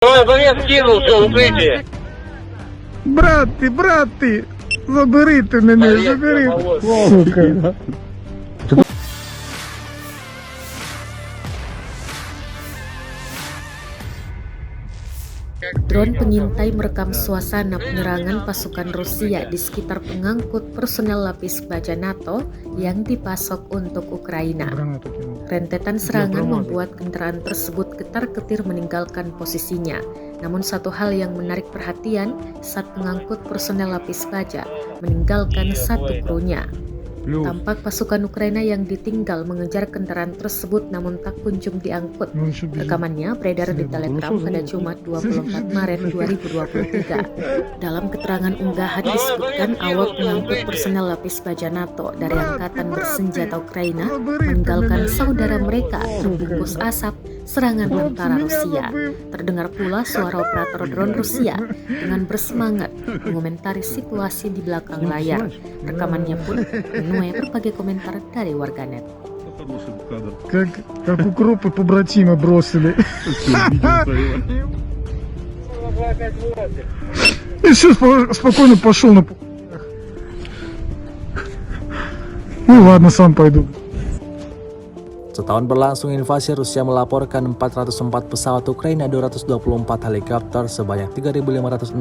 Ой, я скинулся, укрытие. Брати, заберите мене, заберіть. Сука. Drone pengintai merekam suasana penyerangan pasukan Rusia di sekitar pengangkut personel lapis baja NATO yang dipasok untuk Ukraina. Rentetan serangan membuat kendaraan tersebut ketar-ketir meninggalkan posisinya. Namun satu hal yang menarik perhatian saat pengangkut personel lapis baja meninggalkan satu krunya. Tampak pasukan Ukraina yang ditinggal mengejar kendaraan tersebut namun tak kunjung diangkut. Rekamannya beredar di Telegram pada Jumat 24 Maret 2023. Dalam keterangan unggahan disebutkan awak pengangkut personel lapis baja NATO dari Angkatan Bersenjata Ukraina meninggalkan saudara mereka terbungkus asap serangan tentara Rusia. Terdengar pula suara operator drone Rusia dengan bersemangat mengomentari situasi di belakang layar. Rekamannya pun menuai berbagai komentar dari warganet. Как укропы побратима бросили. И все, спокойно пошел на... Ну ладно, сам пойду. Setahun berlangsung invasi, Rusia melaporkan 404 pesawat Ukraina, 224 helikopter, sebanyak 3.562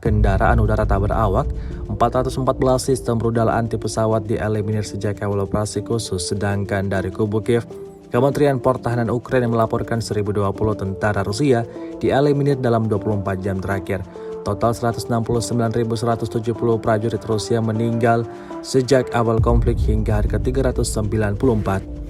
kendaraan udara tak berawak, 414 sistem rudal anti pesawat dieliminir sejak awal operasi khusus. Sedangkan dari kubu Kiev, Kementerian Pertahanan Ukraina melaporkan 1.020 tentara Rusia dieliminir dalam 24 jam terakhir. Total 169.170 prajurit Rusia meninggal sejak awal konflik hingga hari ke-394.